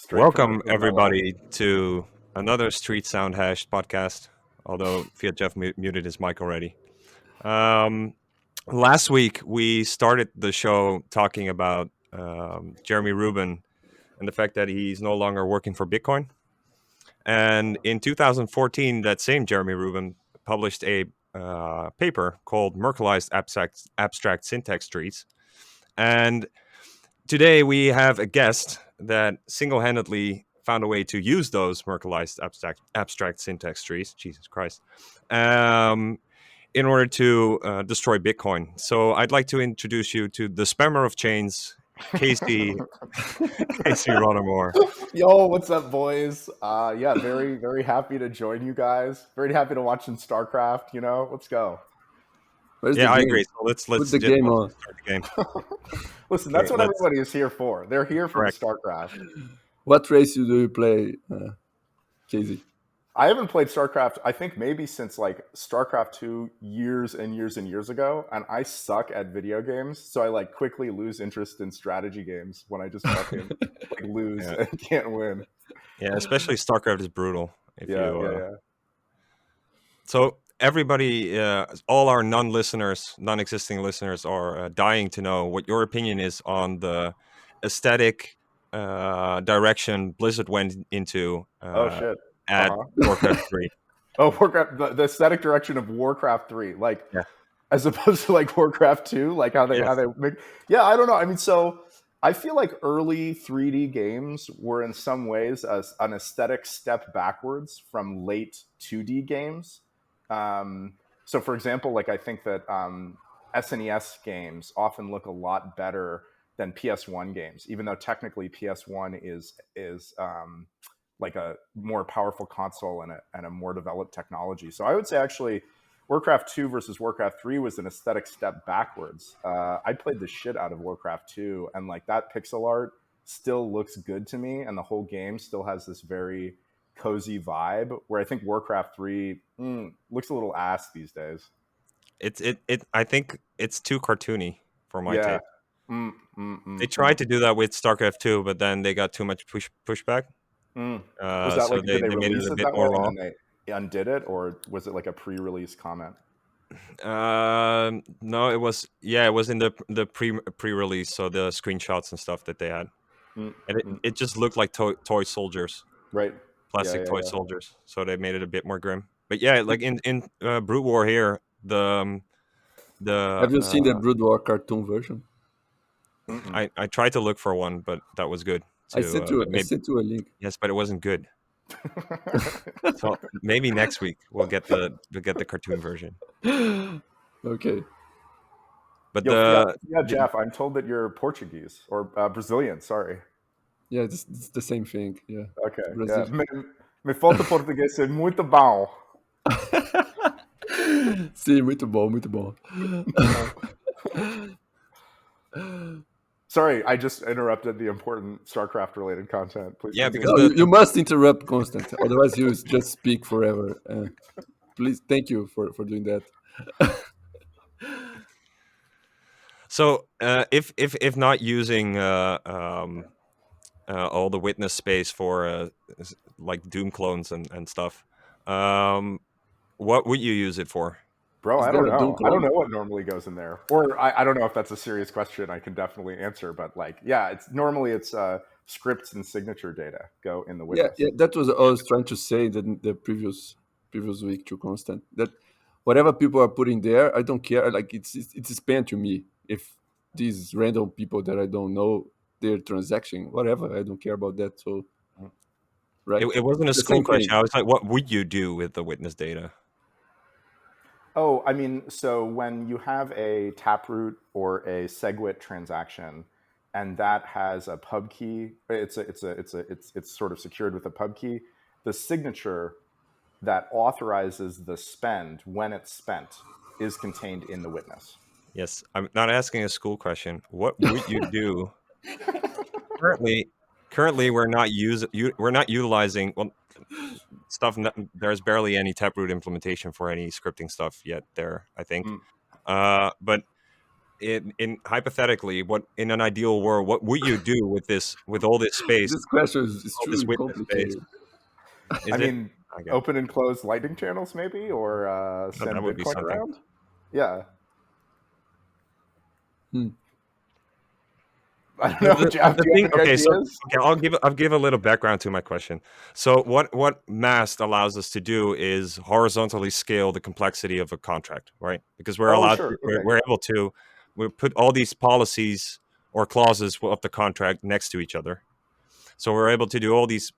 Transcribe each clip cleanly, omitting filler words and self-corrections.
Straight from Welcome, the vanilla. everybody, to another Street Sound Hash podcast. Although Fiat Jeff muted his mic already. Um, Last week, we started the show talking about Jeremy Rubin and the fact that he's no longer working for Bitcoin. And in 2014, that same Jeremy Rubin published a paper called Merkleized Abstract Syntax Trees. And today we have a guest that single-handedly found a way to use those Merkleized abstract syntax trees, Jesus Christ, in order to destroy Bitcoin. So I'd like to introduce you to the spammer of chains, Casey Rodarmor. Yo, what's up, boys? Yeah, very happy to join you guys. Very happy to watch in Starcraft. Let's go. Where's the Yeah, I game? agree. So let's Put the game on. start the game. Listen, Okay, that's what everybody is here for. They're here for Correct. the Starcraft. What race do you play, Casey? I haven't played Starcraft, I think maybe since like Starcraft 2 years and years and years ago, and I suck at video games, so I like quickly lose interest in strategy games when I just fucking like lose Yeah. and can't win. Yeah, especially StarCraft is brutal. Yeah. So everybody, all our non-existing listeners are dying to know what your opinion is on the aesthetic direction Blizzard went into Oh shit. at Warcraft 3. Oh, Warcraft, the aesthetic direction of Warcraft 3, like Yeah. as opposed to like Warcraft 2, like how they make. Yeah, I don't know. I mean, so I feel like early 3D games were in some ways an aesthetic step backwards from late 2D games. So, for example, like I think that SNES games often look a lot better than PS1 games, even though technically PS1 is like a more powerful console and a more developed technology. So I would say actually Warcraft 2 versus Warcraft 3 was an aesthetic step backwards. I played the shit out of Warcraft 2, and like that pixel art still looks good to me, and the whole game still has this very cozy vibe, where I think Warcraft 3 looks a little ass these days. I think it's too cartoony for my taste. They They tried to do that with StarCraft 2, but then they got too much pushback. Was that so like, did they made release it a it bit that more way raw. and then they undid it, or was it like a pre-release comment? No, it was in the pre-release, so the screenshots and stuff that they had, and it just looked like toy soldiers, Right? plastic Yeah. toy soldiers. So they made it a bit more grim. But yeah, like in Brood War here, the Have you seen the Brood War cartoon version? I tried to look for one, but that was good. I sent you a link. Yes, but it wasn't good. So maybe next week we'll get the cartoon version. Okay. But yeah, Jeff, I'm told that you're Portuguese or Brazilian. Sorry. Yeah, it's the same thing. Yeah. Okay. Brazil. Yeah. Me falta português é muito bom. Sim, muito bom, muito bom. Sorry, I just interrupted the important StarCraft-related content. Please. Yeah, continue. because You must interrupt constant, otherwise you just speak forever. Please, thank you for doing that. So if not using all the witness space for like Doom clones and stuff, what would you use it for? Bro, Is I don't there a Doom know. I don't clone? know what normally goes in there, or I don't know if that's a serious question. I can definitely answer, but like, yeah, it's scripts and signature data go in the witness. Yeah, that was I was trying to say that in the previous week to Constant, that whatever people are putting there, I don't care. Like it's spam to me. If these random people that I don't know, their transaction, whatever, I don't care about that. So, right? It wasn't a The school same question. thing. I was like, what would you do with the witness data? Oh, I mean, so when you have a Taproot or a SegWit transaction, and that has a pub key, it's sort of secured with a pub key. The signature that authorizes the spend when it's spent is contained in the witness. Yes, I'm not asking a school question. What would you do? Currently, we're not utilizing stuff. There's barely any Taproot implementation for any scripting stuff yet. There, I think, but in hypothetically, what in an ideal world, what would you do with all this space, This question is all this truly witness space? complicated. Is I it? mean, Okay, open and close lightning channels, maybe, or that send would be Bitcoin something. around. Yeah, Hmm. I don't The, know, the, Jeff. the Do you thing, have any okay, so ideas? okay, I'll give a little background to my question. So what Mast allows us to do is horizontally scale the complexity of a contract, right? Because we're Oh, allowed to, sure. Okay. we're able to we put all these policies or clauses of the contract next to each other. So we're able to do all these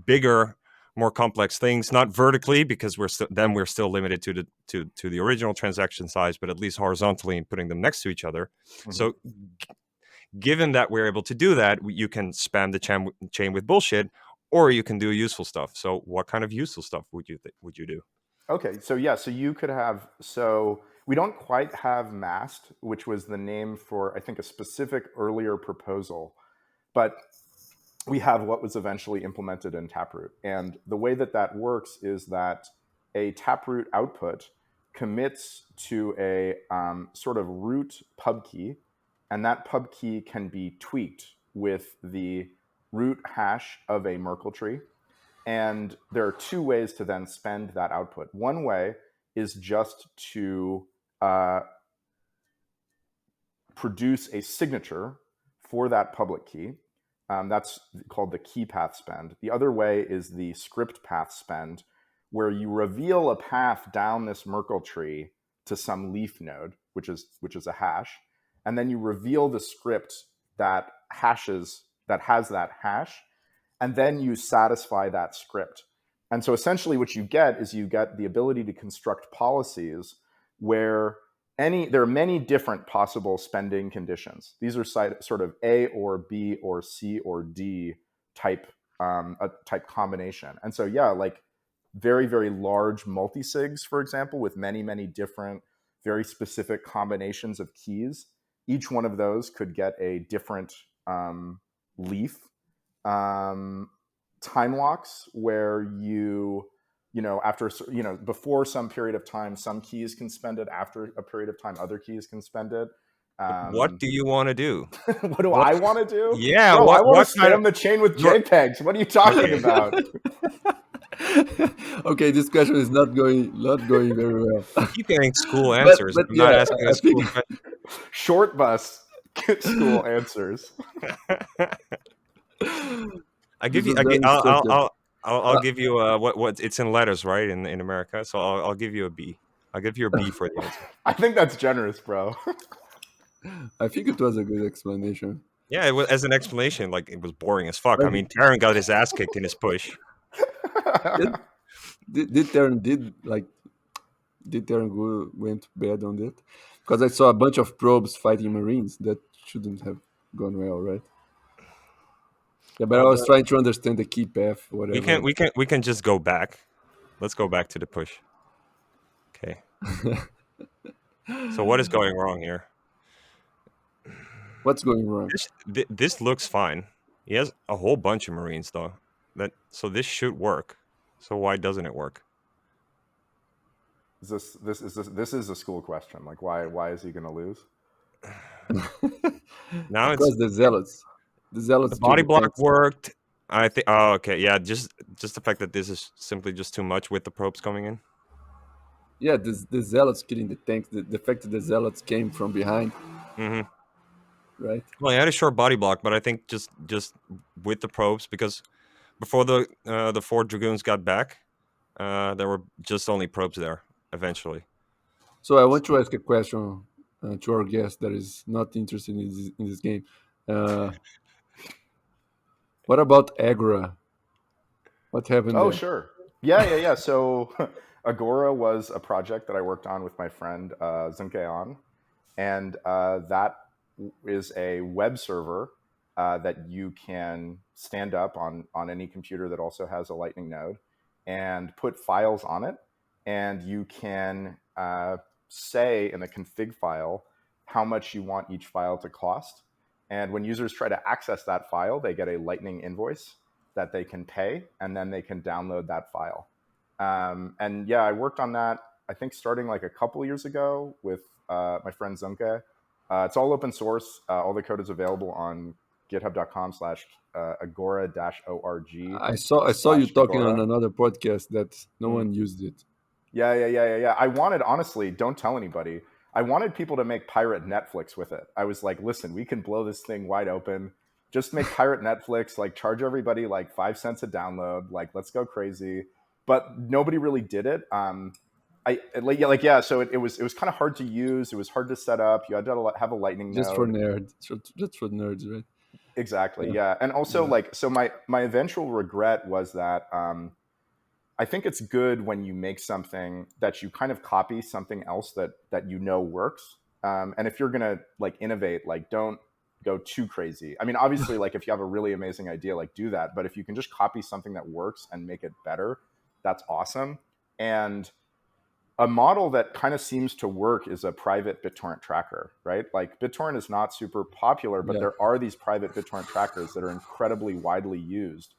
bigger, more complex things, not vertically because we're still limited to the original transaction size, but at least horizontally and putting them next to each other. Mhm. So given that we're able to do that, you can spam the chain with bullshit, or you can do useful stuff. So, what kind of useful stuff would you do? Okay, so yeah, so you could have, so we don't quite have mast, which was the name for, I think, a specific earlier proposal, but we have what was eventually implemented in Taproot. And the way that that works is that a Taproot output commits to a sort of root pub key, and that pub key can be tweaked with the root hash of a Merkle tree. And there are two ways to then spend that output. One way is just to produce a signature for that public key. That's called the key path spend. The other way is the script path spend, where you reveal a path down this Merkle tree to some leaf node, which is a hash, and then you reveal the script that has that hash, and then you satisfy that script. And so essentially what you get is you get the ability to construct policies where there are many different possible spending conditions. These are sort of A or B or C or D type type combination. And so yeah, like very, very large multisigs, for example, with many, many different, very specific combinations of keys. Each one of those could get a different leaf. Um, time locks where after before some period of time some keys can spend it, after a period of time other keys can spend it. But what do you want to do? What do What? I want to do? Yeah. Bro, I want What to kind of spam the chain with your? JPEGs. What are you talking Okay. about? Okay, this question is not going very well. I keep getting school but answers. but I'm not yeah, asking a I think school question. Short bus school answers. I give this you. was very subject. I'll Uh, give you what it's in letters, right? In America, so I'll give you a B. I'll give you a B for the answer. I think that's generous, bro. I think it was a good explanation. Yeah, it was, as an explanation, like it was boring as fuck. I Like, mean, Taron got his ass kicked in his push. did did Terran went bad on that? Because I saw a bunch of probes fighting Marines. That shouldn't have gone well, right? Yeah, but I Well, was trying to understand the key path, whatever. we can just go back. Let's go back to the push. Okay. So what is going wrong here? What's going wrong? This looks fine. He has a whole bunch of Marines though. So this should work. So why doesn't it work? This is a school question. Like, why is he going to lose? Now it's Because the zealots the body kill the block tanks. worked. I think. Oh, okay. Yeah, just the fact that this is simply just too much with the probes coming in. Yeah, the zealots killing the tanks. The fact that the zealots came from behind, Hmm. right? Well, he had a short body block, but I think just with the probes because before the four dragoons got back, there were just only probes there eventually. So I want to ask a question to our guest that is not interested in this game. Uh, what about Agora? What happened Oh, there? sure. Yeah. So Agora was a project that I worked on with my friend Zunkeon, and that is a web server that you can stand up on any computer that also has a Lightning node and put files on it, and you can say in the config file how much you want each file to cost. And when users try to access that file, they get a Lightning invoice that they can pay, and then they can download that file. And yeah, I worked on that, I think, starting like a couple years ago with my friend Zunke. It's all open source. All the code is available on github.com/agora-org I saw you slash talking on Agora. another podcast that no Mm. one used it. Yeah. I wanted, honestly, don't tell anybody. I wanted people to make pirate Netflix with it. I was like, listen, we can blow this thing wide open. Just make pirate Netflix, like charge everybody like 5 cents a download. Like, let's go crazy. But nobody really did it. So it was kind of hard to use. It was hard to set up. You had to have a lightning Just for node. nerds. Just for nerds, right? Exactly. Yeah. Yeah. And also Yeah. like, so my eventual regret was that, I think it's good when you make something that you kind of copy something else that works. And if you're gonna like innovate, like don't go too crazy. I mean, obviously, like if you have a really amazing idea, like do that. But if you can just copy something that works and make it better, that's awesome. And a model that kind of seems to work is a private BitTorrent tracker, right? Like BitTorrent is not super popular, but Yeah. there are these private BitTorrent trackers that are incredibly widely used.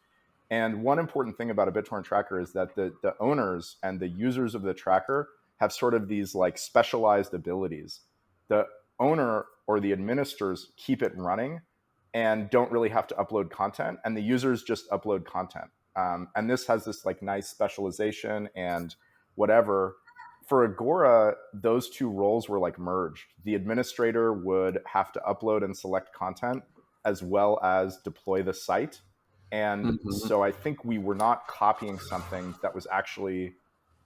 And one important thing about a BitTorrent tracker is that the owners and the users of the tracker have sort of these like specialized abilities. The owner or the administrators keep it running and don't really have to upload content, and the users just upload content. And this has this like nice specialization and whatever. For Agora, those two roles were like merged. The administrator would have to upload and select content as well as deploy the site. And Mhm. so I think we were not copying something that was actually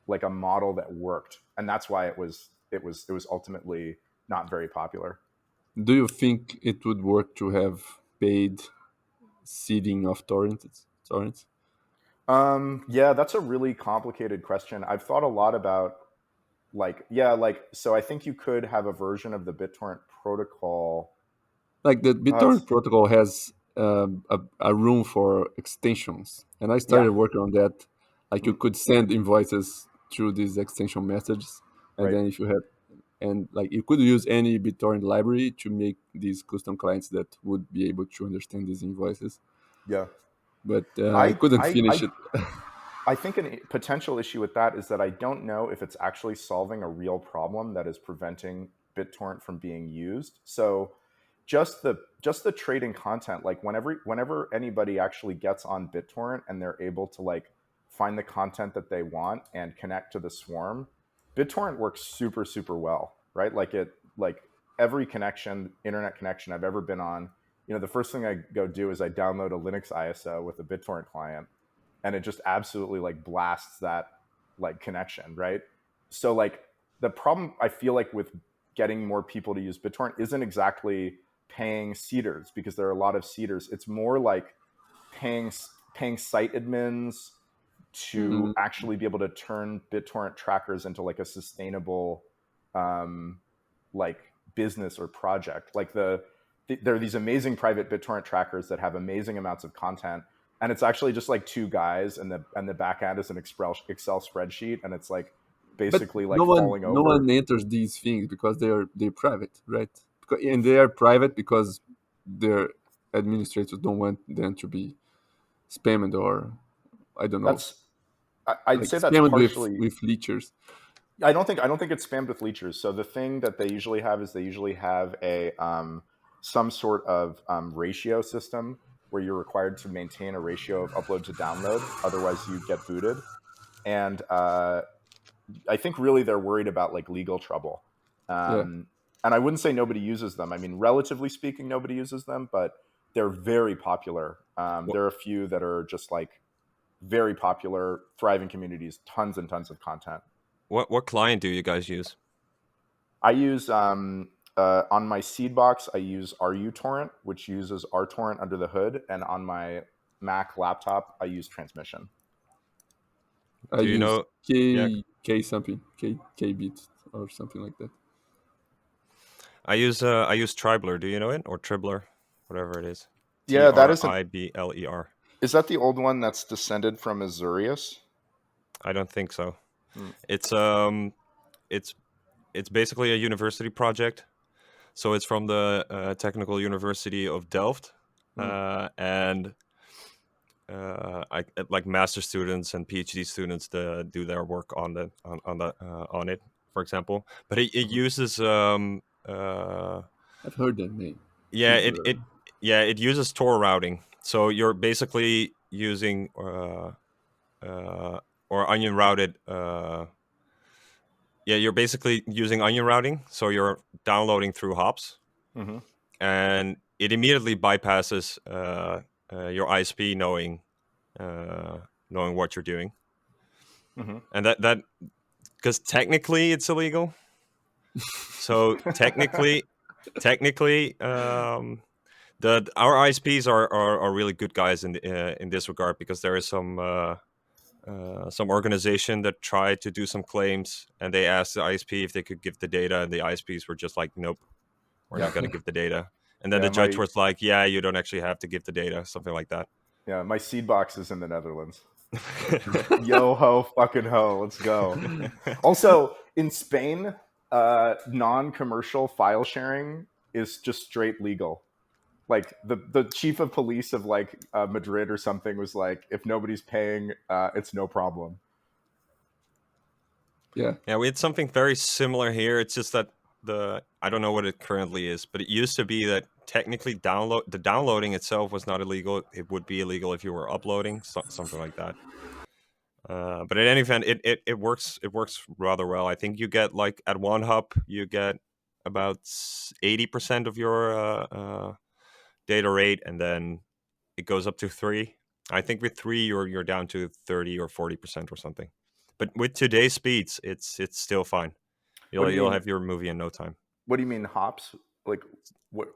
like a model that worked. And that's why it was ultimately not very popular. Do you think it would work to have paid seeding of torrents? Torrents? Yeah, that's a really complicated question. I've thought a lot about so I think you could have a version of the BitTorrent protocol. Like the It's BitTorrent protocol has a room for extensions, and I Yeah, started working on that. Like you mm, could send invoices through these extension messages, and right. then if you had and like you could use any BitTorrent library to make these custom clients that would be able to understand these invoices. Yeah. But I I couldn't I finish I it. I think a potential issue with that is that I don't know if it's actually solving a real problem that is preventing BitTorrent from being used. So just the trading content, like whenever anybody actually gets on BitTorrent and they're able to like find the content that they want and connect to the swarm, BitTorrent works super, super well, right? Like every internet connection I've ever been on, the first thing I go do is I download a Linux ISO with a BitTorrent client, and it just absolutely like blasts that like connection, right? So like the problem I feel like with getting more people to use BitTorrent isn't exactly paying seeders, because there are a lot of seeders. It's more like paying paying site admins to Mhm. actually be able to turn BitTorrent trackers into like a sustainable um, like business or project. Like there are these amazing private BitTorrent trackers that have amazing amounts of content, and it's actually just like two guys, and the back end is an Excel spreadsheet, and it's like But basically no like one falling no one over. enters these things because they're private, right? And they are private because their administrators don't want them to be spammed, or I don't know, That's I'd like say that's spammed partially. with leechers. I don't think it's spammed with leechers. So the thing that they usually have is they usually have a some sort of ratio system where you're required to maintain a ratio of upload to download, otherwise you get booted. And I think really they're worried about like legal trouble. Yeah, Um, and I wouldn't say nobody uses them. I mean, relatively speaking, nobody uses them, but they're very popular. What There are a few that are just like very popular, thriving communities, tons and tons of content. what client do you guys use? I use on my seed box, I use RuTorrent, which uses RTorrent under the hood, and on my Mac laptop, I use Transmission. I Do you use know? Yeah, K something K bit or something like that. I use Tribler. Do you know it, or Tribler, whatever it is? T Yeah, that R isn't. I B L E R. Is that the old one that's descended from Azurius? I don't think so. Hmm. It's um, it's it's basically a university project. So it's from the Technical University of Delft, Hmm. and like master students and PhD students do their work on it, for example. But it Mhm. uses I've heard that name. Yeah, it uses Tor routing. So you're basically using uh, or onion routed. Yeah, you're basically using onion routing. So you're downloading through hops, Mm-hmm. and it immediately bypasses your ISP knowing what you're doing, Mm-hmm. and that because technically it's illegal. So technically, the our ISPs are really good guys in this regard, because there is some organization that tried to do some claims, and they asked the ISP if they could give the data, and the ISPs were just like, nope, we're Yeah. not going to give the data. And then Yeah. the judge was like, yeah, you don't actually have to give the data, something like that. My seed box is in the Netherlands. Yo ho, fucking ho, let's go. Also, in Spain, non-commercial file sharing is just straight legal. Like the chief of police of like Madrid or something was like, if nobody's paying, it's no problem. Yeah. Yeah, we had something very similar here. It's just that I don't know what it currently is, but it used to be that technically downloading itself was not illegal. It would be illegal if you were uploading, something like that. But in any event, it works. It works rather well. I think you get, like, at one hub you get about 80% of your data rate, and then it goes up to 3. I think with 3 you're down to 30 or 40% or something. But with today's speeds, it's still fine. What do you You'll mean? have your movie in no time. What do you mean hops? Like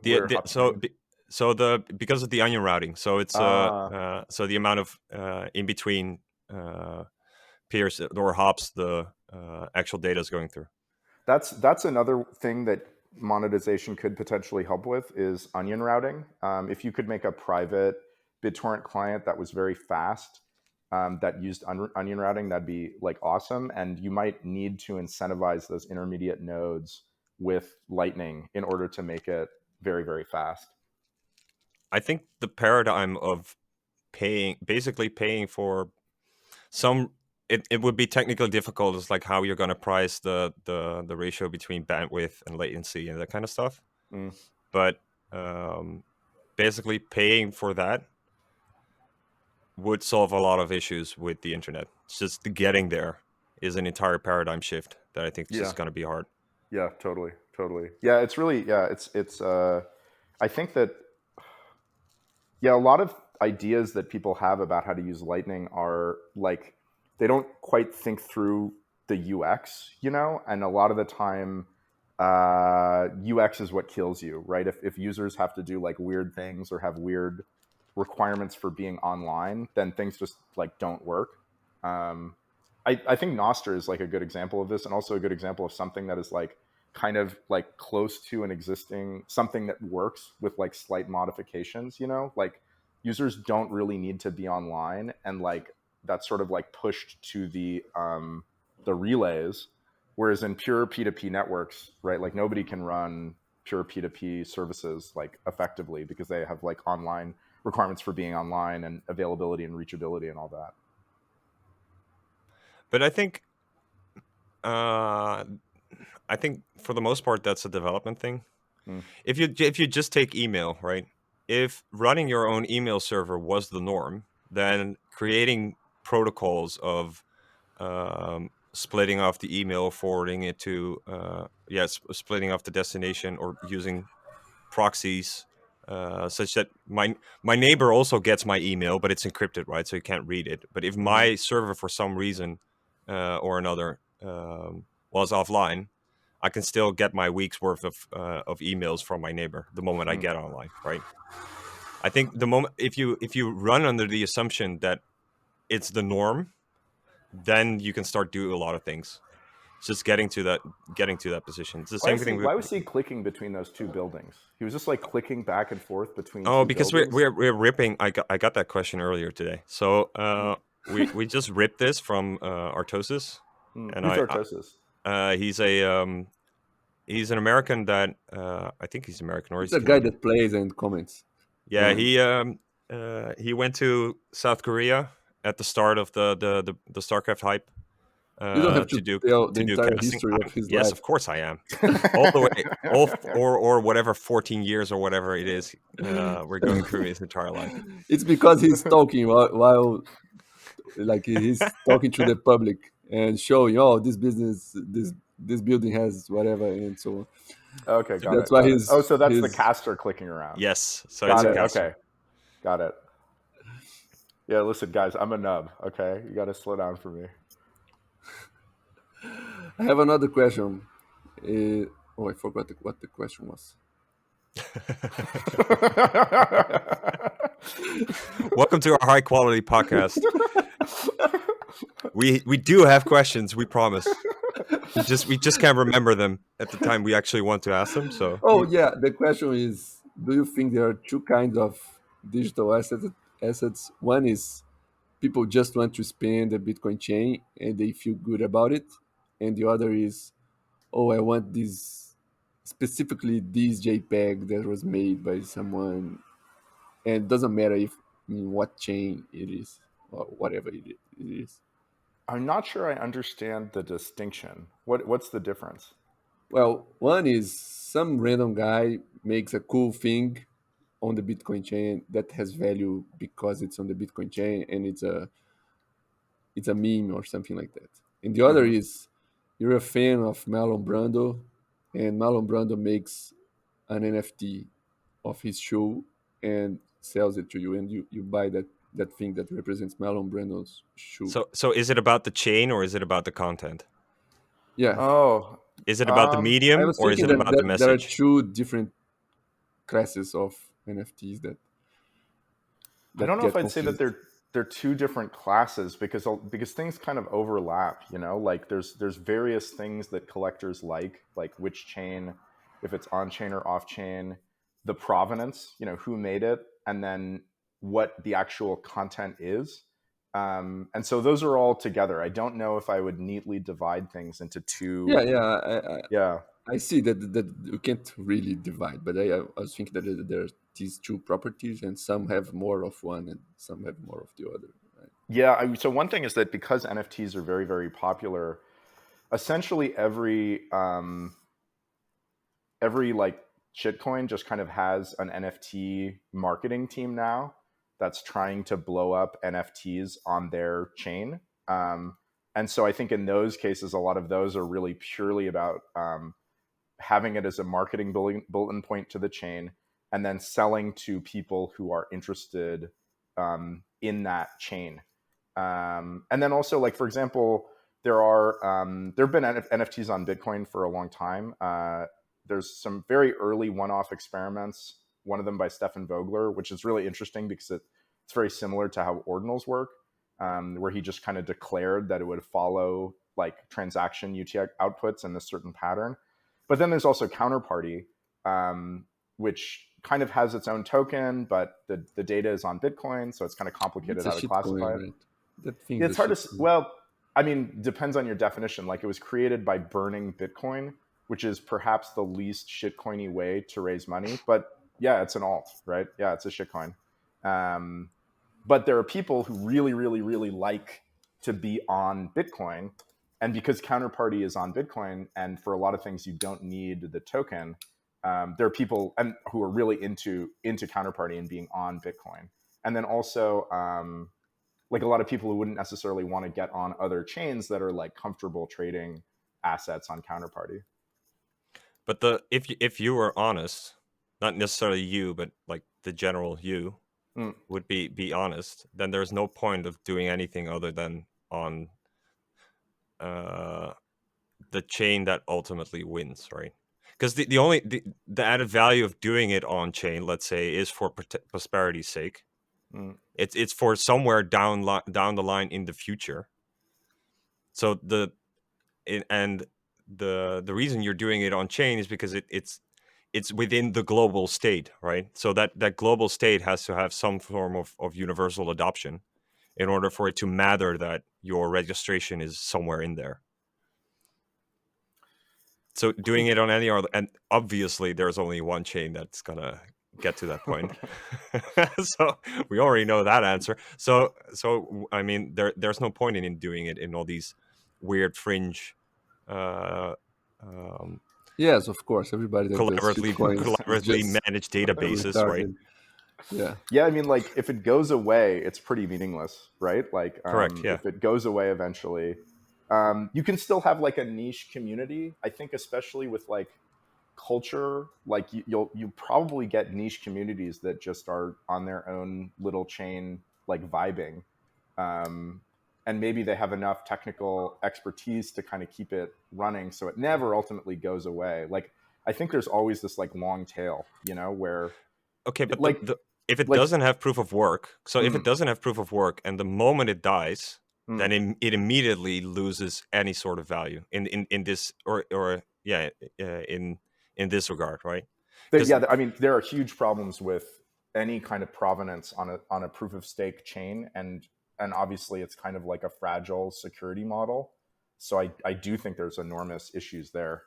The, where the hops so coming? be- so the because of the onion routing, so it's Uh so the amount of in between peers or hops the actual data is going through. that's another thing that monetization could potentially help with is onion routing. If you could make a private BitTorrent client that was very fast, that used onion routing, that'd be like awesome. And you might need to incentivize those intermediate nodes with Lightning in order to make it very, very fast. I think the paradigm of basically paying for some, it would be technically difficult. It's like how you're going to price the ratio between bandwidth and latency and that kind of stuff. Mm, But um, basically paying for that would solve a lot of issues with the internet. It's just getting there is an entire paradigm shift that I think is yeah, just going to be hard. yeah, totally, totally. Yeah, it's really, yeah, it's. I think that, yeah, a lot of ideas that people have about how to use Lightning are like they don't quite think through the UX, and a lot of the time, UX is what kills you, right? If users have to do like weird things or have weird requirements for being online, then things just like don't work. Um, I think Nostr is like a good example of this, and also a good example of something that is like kind of like close to an existing something that works with like slight modifications. Like users don't really need to be online, and like that's sort of like pushed to the relays. Whereas in pure P2P networks, right, like nobody can run pure P2P services like effectively because they have like online requirements for being online and availability and reachability and all that. But uh, I think for the most part that's a development thing. Mm. If you just take email, right? If running your own email server was the norm, then creating protocols of splitting off the email, forwarding it to splitting off the destination, or using proxies, such that my neighbor also gets my email, but it's encrypted, right? So you can't read it. But if Mm-hmm. my server for some reason or another was offline, I can still get my week's worth of emails from my neighbor the moment I Mm. get online, right? I think the moment if you run under the assumption that it's the norm, then you can start doing a lot of things. It's just getting to that position. It's the Why same is he? thing Why was he clicking between those two buildings? He was just like clicking back and forth between Oh, two because we're buildings. we're we're ripping. I got that question earlier today. So Mm. we just ripped this from Artosis, Mm. and Who's Artosis? he's an American that I think he's American, or It's he's a guy Canadian. that plays and comments. Yeah, Um, he went to South Korea at the start of the Starcraft hype, You don't have to to do tell the entire casting. history of his Yes, life. of course I am. All the way, or whatever 14 years or whatever it is we're going through his entire life. It's because he's talking while like he's talking to the public and showing, oh, this business, this building has whatever, and so on. Okay, So got that's it, why got it. Oh, his so that's the his caster clicking around. Yes, so it's Got a it. yeah. caster. Okay, got it. Yeah, listen, guys, I'm a nub. Okay, you got to slow down for me. I have another question. I forgot what the question was. Welcome to our high quality podcast. We do have questions, we promise. We just can't remember them at the time we actually want to ask them. So Oh yeah, the question is: do you think there are two kinds of digital assets? One is people just want to spend a Bitcoin chain and they feel good about it, and the other is, oh, I want this specifically this JPEG that was made by someone, and it doesn't matter if in what chain it is or whatever it is. I'm not sure I understand the distinction. What's the difference? Well, one is some random guy makes a cool thing on the Bitcoin chain that has value because it's on the Bitcoin chain and it's a meme or something like that. And the other Hmm. is you're a fan of Marlon Brando, and Marlon Brando makes an NFT of his shoe and sells it to you, and you buy that thing that represents Marlon Brando's shoe. so is it about the chain or is it about the content? Yeah, Oh, Is it about the um, I medium was or is thinking it that, about the that there are message? two different classes of NFTs I don't that know if get I'd say that confused. they're two different classes because things kind of overlap. Like there's various things that collectors like which chain, if it's on chain or off chain, the provenance, who made it, and then what the actual content is. And so those are all together. I don't know if I would neatly divide things into Yeah, two. yeah, Yeah. I see that you can't really divide, but I was thinking that there are these two properties, and some have more of one, and some have more of the other. Right? Yeah. So one thing is that because NFTs are very, very popular, essentially every like shitcoin just kind of has an NFT marketing team now that's trying to blow up NFTs on their chain. And so I think in those cases, a lot of those are really purely about having it as a marketing bulletin point to the chain and then selling to people who are interested in that chain. And then also, like for example, there have been NFTs on Bitcoin for a long time. There's some very early one-off experiments. One of them by Stefan Vogler, which is really interesting because it's very similar to how ordinals work, where he just kind of declared that it would follow like transaction UTX outputs in a certain pattern. But then there's also Counterparty, which kind of has its own token, but the data is on Bitcoin, so it's kind of It's complicated a how to shitcoin, classify it. right? That thing Yeah, is a it's hard to shitcoin. well, I mean, depends on your definition. Like it was created by burning Bitcoin, which is perhaps the least shitcoiny way to raise money. But yeah, it's an alt, right? Yeah, it's a shitcoin. Um, but there are people who really, really, really like to be on Bitcoin, and because Counterparty is on Bitcoin, and for a lot of things you don't need the token, there are people who are really into Counterparty and being on Bitcoin, and then also like a lot of people who wouldn't necessarily want to get on other chains that are like comfortable trading assets on Counterparty. But if you were honest, not necessarily you, but like the general you Mm. would be honest, then there's no point of doing anything other than on uh, the chain that ultimately wins, right? Because the added value of doing it on chain, let's say, is for prosperity's sake. Mm. It's for somewhere down the line in the future. So and the reason you're doing it on chain is because it's within the global state, right? So that global state has to have some form of universal adoption in order for it to matter that your registration is somewhere in there. So doing it on any other, and obviously there's only one chain that's gonna get to that point. So we already know that answer. So I mean there's no point in doing it in all these weird fringe uh, um, Yes, of course. Everybody that does shitcoins is collaboratively just managed databases, right? retarded. Yeah. Yeah, I mean, like if it goes away, it's pretty meaningless, right? Like, Correct. Yeah. if it goes away eventually, you can still have like a niche community. I think, especially with like culture, like you probably get niche communities that just are on their own little chain, like vibing, um, and maybe they have enough technical expertise to kind of keep it running, so it never ultimately goes away. Like, I think there's always this like long tail, where Okay, but like the if it like doesn't have proof of work, so if it mm, doesn't have proof of work, and the moment it dies, mm. then it immediately loses any sort of value in this or yeah in this regard, right? Because Yeah, I mean, there are huge problems with any kind of provenance on a proof of stake chain, and obviously it's kind of like a fragile security model. So I do think there's enormous issues there.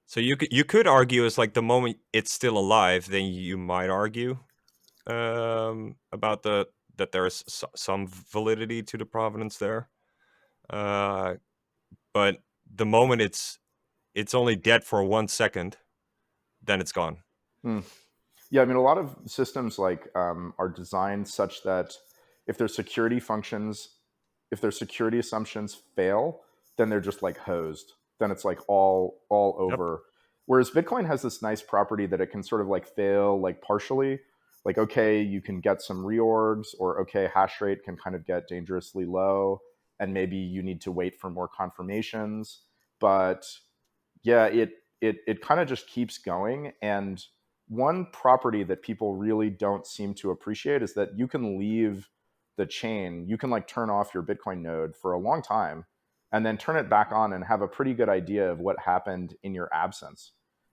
so you could argue it's like the moment it's still alive, then you might argue about that there's some validity to the provenance there. Uh, but the moment it's only dead for 1 second, then it's gone. Hmm. Yeah, I mean, a lot of systems like are designed such that if their security functions, if their security assumptions fail, then they're just like hosed. Then it's like all Yep. over. Whereas Bitcoin has this nice property that it can sort of like fail like partially. Like, okay, you can get some reorgs, or okay, hash rate can kind of get dangerously low, and maybe you need to wait for more confirmations. But yeah, it kind of just keeps going. And one property that people really don't seem to appreciate is that you can leave the chain. You can like turn off your Bitcoin node for a long time and then turn it back on and have a pretty good idea of what happened in your absence.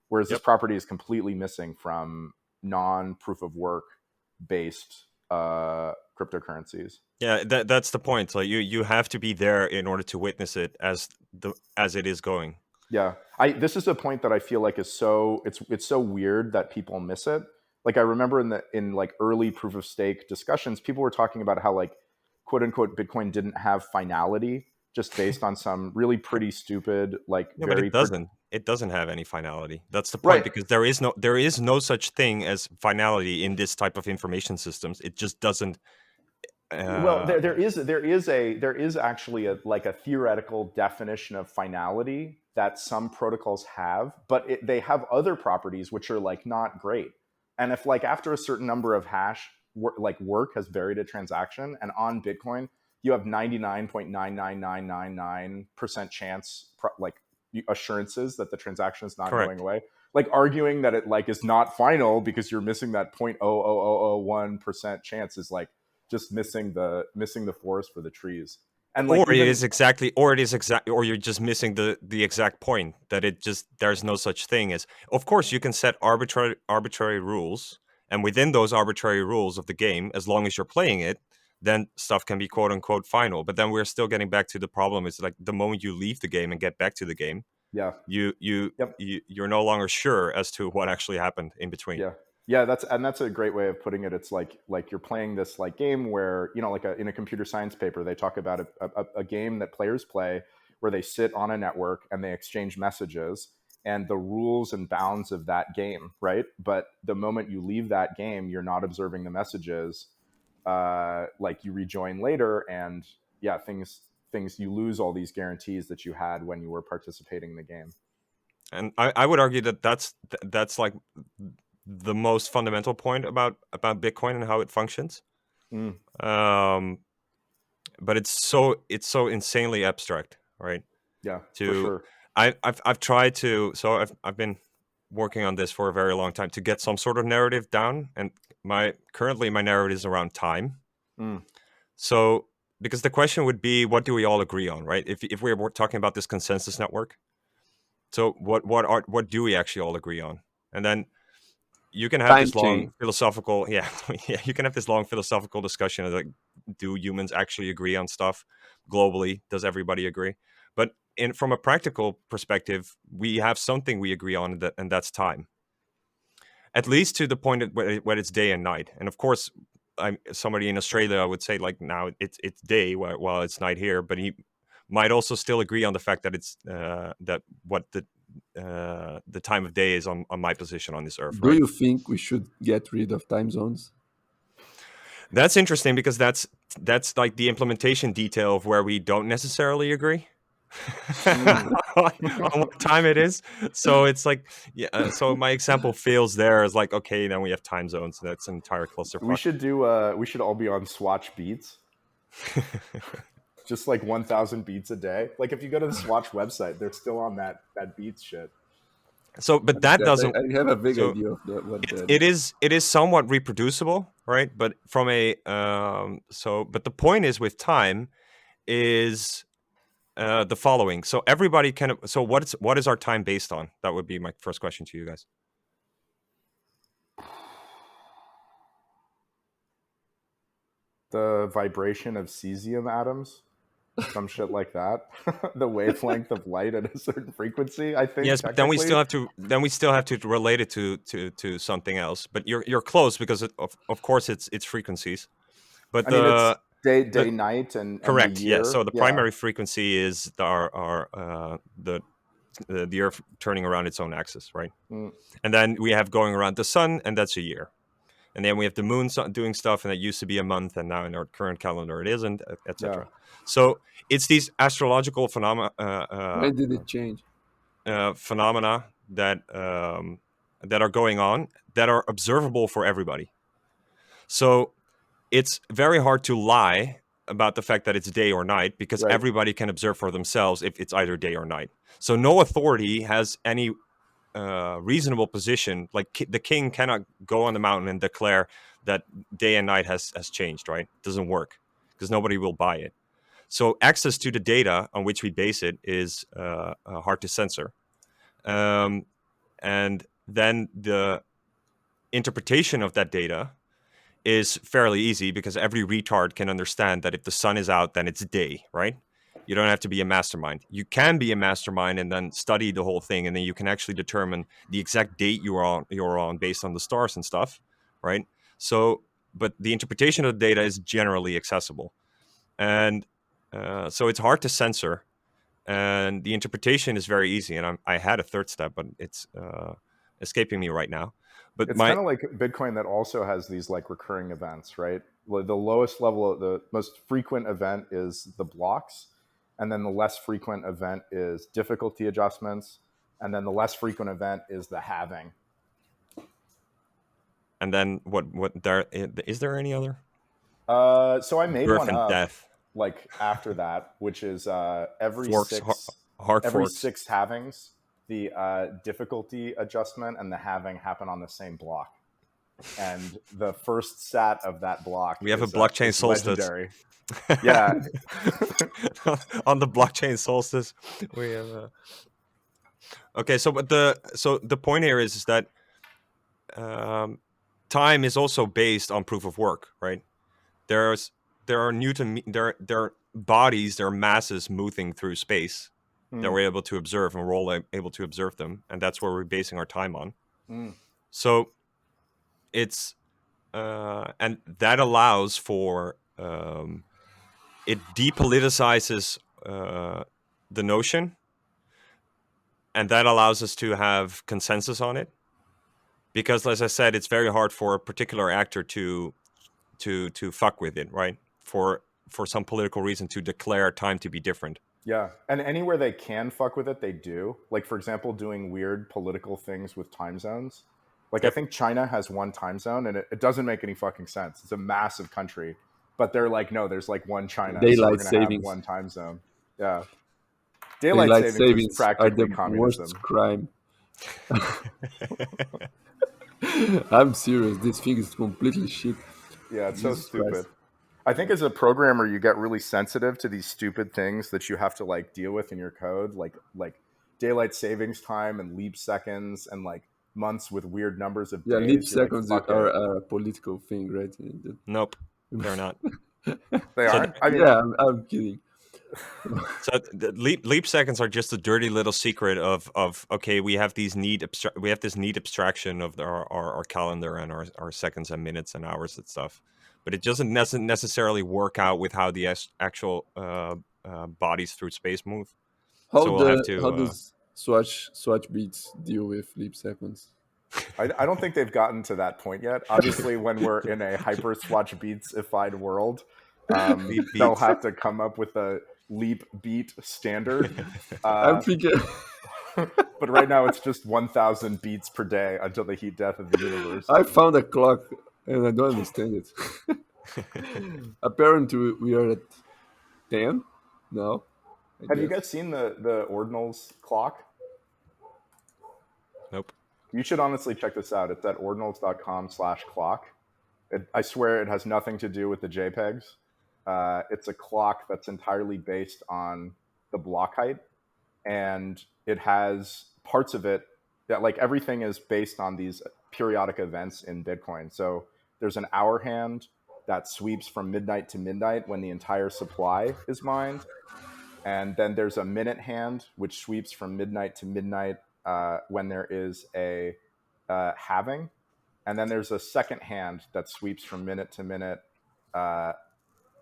Whereas this Yep. property is completely missing from non proof of work based cryptocurrencies. Yeah, that's the point. Like you have to be there in order to witness it as it is going. Yeah, I this is a point that I feel like is so it's so weird that people miss it. Like, I remember in like early proof of stake discussions, people were talking about how like quote unquote Bitcoin didn't have finality, just based on some really pretty stupid, like No, but very it doesn't. It doesn't have any finality. That's the point right. because there is no such thing as finality in this type of information systems. It just doesn't. Well, Uh, there is actually a like a theoretical definition of finality that some protocols have, but they have other properties which are like not great. And if like after a certain number of hash like work has buried a transaction, and on Bitcoin you have 99.99999% chance, like assurances that the transaction is not going correct. away. Like arguing that it like is not final because you're missing that 0.00001% chance is like just missing the forest for the trees. And like Or it even is exactly, or it is exact, or you're just missing the exact point that it just there's no such thing as. Of course, you can set arbitrary rules, and within those arbitrary rules of the game, as long as you're playing it, then stuff can be quote unquote final. But then we're still getting back to the problem. Is like the moment you leave the game and get back to the game, yeah, you you, yep, you you're no longer sure as to what actually happened in between. yeah, yeah. That's a great way of putting it. It's like you're playing this like game where, like in a computer science paper they talk about a game that players play where they sit on a network and they exchange messages, and the rules and bounds of that game, right? But the moment you leave that game, you're not observing the messages. Like you rejoin later, and yeah, things you lose all these guarantees that you had when you were participating in the game. And I would argue that that's like the most fundamental point about Bitcoin and how it functions. Mm, Um, but it's so insanely abstract, right? yeah, for To sure. I've tried to so I've been working on this for a very long time to get some sort of narrative down, and my narrative is around time. Mm, So because the question would be, what do we all agree on, right? If we're talking about this consensus network, so what do we actually all agree on? And then you can have Time this long chain. philosophical yeah, you can have this long philosophical discussion of like, do humans actually agree on stuff globally? Does everybody agree? But from a practical perspective, we have something we agree on, and that's time, at least to the point where it's day and night. And of course, somebody in Australia would say like now it's day while it's night here, but might also still agree on the fact that it's that what the time of day is on my position on this earth, Do right? you think we should get rid of time zones? That's interesting because that's like the implementation detail of where we don't necessarily agree Mm. on what time it is. So it's like, yeah. So my example fails there as like, okay, then we have time zones. That's an entire We clusterfuck. should do. We should all be on Swatch beats, just like 1,000 beats a day. Like if you go to the Swatch website, they're still on that beats shit. So, but that That doesn't. I have a vague So idea of what it, that it is. is it is somewhat reproducible, right? But from a but the point is with time is the following. So everybody can. So what is our time based on? That would be my first question to you guys. The vibration of cesium atoms, some shit like that. The wavelength of light at a certain frequency, I think, Yes, but then we technically. still have to relate it to something else. But you're close because of course it's frequencies. But I mean, it's day the night and the correct, yeah. year. So the Yeah. primary frequency is the Earth turning around its own axis, right? Mm, And then we have going around the sun, and that's a year. And then we have the moon doing stuff, and that used to be a month, and now in our current calendar it isn't, yeah. etc. So it's these astrological When did it change? phenomena that are going on that are observable for everybody. So it's very hard to lie about the fact that it's day or night because Right. everybody can observe for themselves if it's either day or night. So no authority has any reasonable position. Like the king cannot go on the mountain and declare that day and night has changed. Right? It doesn't work because nobody will buy it. So access to the data on which we base it is hard to censor. And then the interpretation of that data is fairly easy because every retard can understand that if the sun is out, then it's day, right? You don't have to be a mastermind. You can be a mastermind and then study the whole thing, and then you can actually determine the exact date you're on based on the stars and stuff, right? So, but the interpretation of the data is generally accessible, and so it's hard to censor. And the interpretation is very easy. And I had a third step, but it's escaping me right now. But It's kind of like Bitcoin that also has these like recurring events, right? The lowest level, the most frequent event is the blocks, and then the less frequent event is difficulty adjustments, and then the less frequent event is the halving. and then what there is there any other So I made birth one and up death like after that, which is forks, hard every forks? six halvings, the difficulty adjustment and the halving happen on the same block. And the first sat of that block We have a is, blockchain is solstice. legendary. Yeah. On the blockchain solstice, we have okay. So, but the point here is that time is also based on proof of work, right? There's there are Newton there are bodies, there are masses moving through space that Mm, we're able to observe, and we're all able to observe them, and that's where we're basing our time on. mm. So it's and that allows for it depoliticizes the notion, and that allows us to have consensus on it. Because, as I said, it's very hard for a particular actor to fuck with it, right? For some political reason to declare time to be different. Yeah. And anywhere they can fuck with it, they do. Like, for example, doing weird political things with time zones. Like, I Yep. think China has one time zone, and it doesn't make any fucking sense. It's a massive country. But they're like, no, there's like one China, so we're Daylight going to have savings. one time zone. Yeah. Daylight Daylight savings is savings are practically the worst communism. crime. I'm serious. This thing is completely shit. Yeah, it's so Jesus Christ. stupid. I think as a programmer, you get really sensitive to these stupid things that you have to like deal with in your code, like daylight savings time and leap seconds and like months with weird numbers of Yeah, leap days. You're like, seconds fuck are it. a political thing, right? Nope, they're not. They So, aren't. I mean, Yeah, I'm kidding. so the leap seconds are just a dirty little secret of okay, we have these we have this neat abstraction of our calendar and our seconds and minutes and hours and stuff, but it doesn't necessarily work out with how the actual bodies through space move. How So we'll have how to. does swatch beats deal with leap sequence? I don't think they've gotten to that point yet. Obviously, when we're in a hyper swatch beatsified world, Leap they'll beat. have to come up with a leap beat standard. I'm Uh, thinking. but right now, it's just 1,000 beats per day until the heat death of the universe. I found a clock and I don't understand it. Apparently, we are at 10 now, I Have you guess. guys seen the ordinals clock? Nope. You should honestly check this out. It's at ordinals.com/clock. I swear it has nothing to do with the JPEGs. It's a clock that's entirely based on the block height, and it has parts of it that, like, everything is based on these periodic events in Bitcoin. So there's an hour hand that sweeps from midnight to midnight when the entire supply is mined. And then there's a minute hand, which sweeps from midnight to midnight when there is a halving. And then there's a second hand that sweeps from minute to minute uh,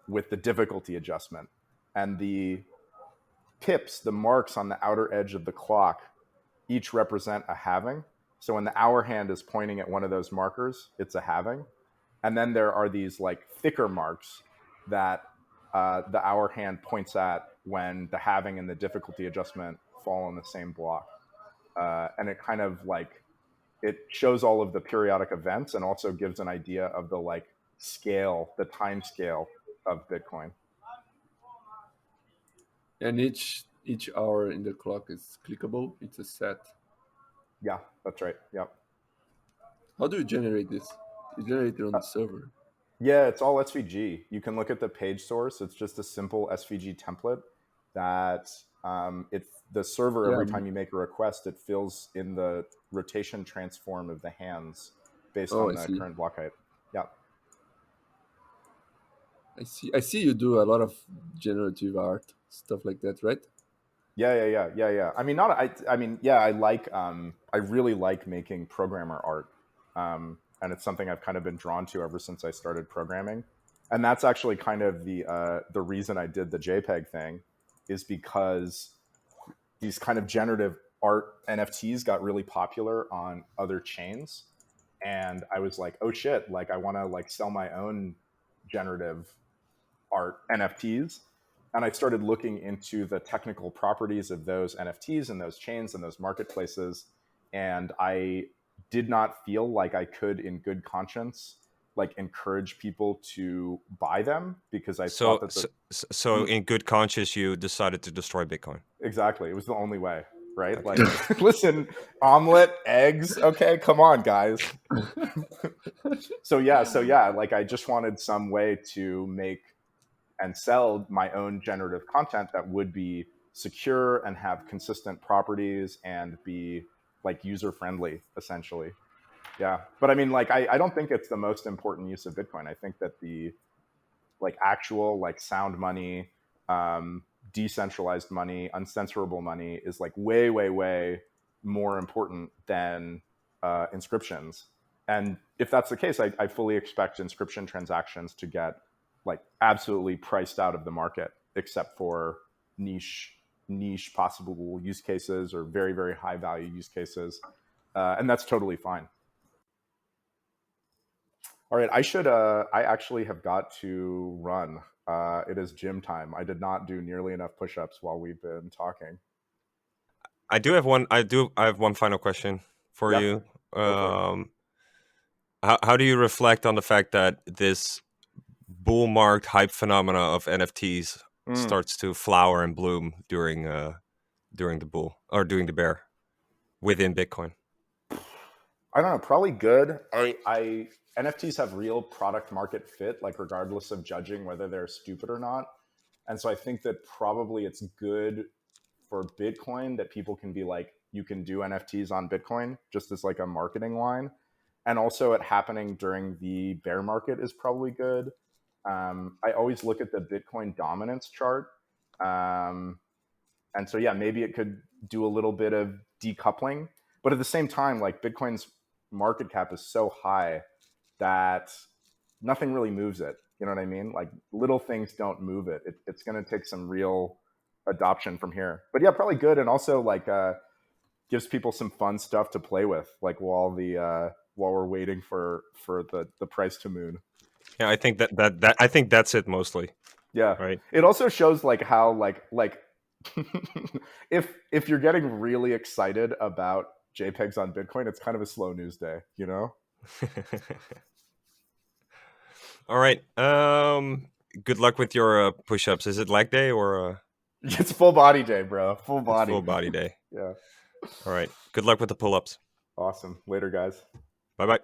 with the difficulty adjustment. And the pips, the marks on the outer edge of the clock, each represent a halving. So when the hour hand is pointing at one of those markers, it's a halving. And then there are these like thicker marks that the hour hand points at when the halving and the difficulty adjustment fall on the same block. And it kind of like, it shows all of the periodic events and also gives an idea of the like scale, the time scale of Bitcoin. And each hour in the clock is clickable. It's a set. Yeah, that's right. Yep. How do you generate this? You generate it on Uh, the server. yeah, it's all SVG. You can look at the page source. It's just a simple SVG template that the server, Yeah. every time you make a request, it fills in the rotation transform of the hands based Oh, on I the see. current block height. Yeah. I see. I see you do a lot of generative art stuff like that, right? Yeah. I mean, not. I mean, yeah. I like. I really like making programmer art, and it's something I've kind of been drawn to ever since I started programming. And that's actually kind of the reason I did the JPEG thing, is because these kind of generative art NFTs got really popular on other chains, and I was like, oh shit, like I want to like sell my own generative art NFTs. And I started looking into the technical properties of those NFTs and those chains and those marketplaces. And I did not feel like I could, in good conscience, like encourage people to buy them because I thought So, that so in good conscience, you decided to destroy Bitcoin. exactly, it was the only way, right? Okay. Like, listen, omelet, eggs, okay, come on, guys. So yeah, like I just wanted some way to make and sell my own generative content that would be secure and have consistent properties and be like user friendly, essentially. Yeah. But I mean, like, I don't think it's the most important use of Bitcoin. I think that the like actual like sound money, decentralized money, uncensorable money is like way more important than inscriptions. And if that's the case, I fully expect inscription transactions to get like absolutely priced out of the market, except for niche possible use cases or very high value use cases, and that's totally fine. All right, I actually have got to run. It is gym time. I did not do nearly enough push-ups while we've been talking. I do have one. I have one final question for Yeah, you. go for it. How do you reflect on the fact that this bull marked hype phenomena of NFTs Mm, starts to flower and bloom during the bull or during the bear within Bitcoin? I don't know. Probably good. I NFTs have real product market fit, like regardless of judging whether they're stupid or not. And so I think that probably it's good for Bitcoin that people can be like, you can do NFTs on Bitcoin just as like a marketing line. And also it happening during the bear market is probably good. I always look at the Bitcoin dominance chart. Um, and so, yeah, maybe it could do a little bit of decoupling. But at the same time, like Bitcoin's market cap is so high that nothing really moves it. You know what I mean? Like little things don't move it. It's going to take some real adoption from here. But yeah, probably good, and also like gives people some fun stuff to play with, like while we're waiting for the price to moon. Yeah, I think that I think that's it mostly, Yeah, right? it also shows like how like if you're getting really excited about JPEGs on Bitcoin, it's kind of a slow news day, you know. All right. Good luck with your push-ups. Is it leg day or It's full body day, bro. Full it's body. full body day? Yeah. All right. Good luck with the pull-ups. Awesome. Later, guys. Bye bye.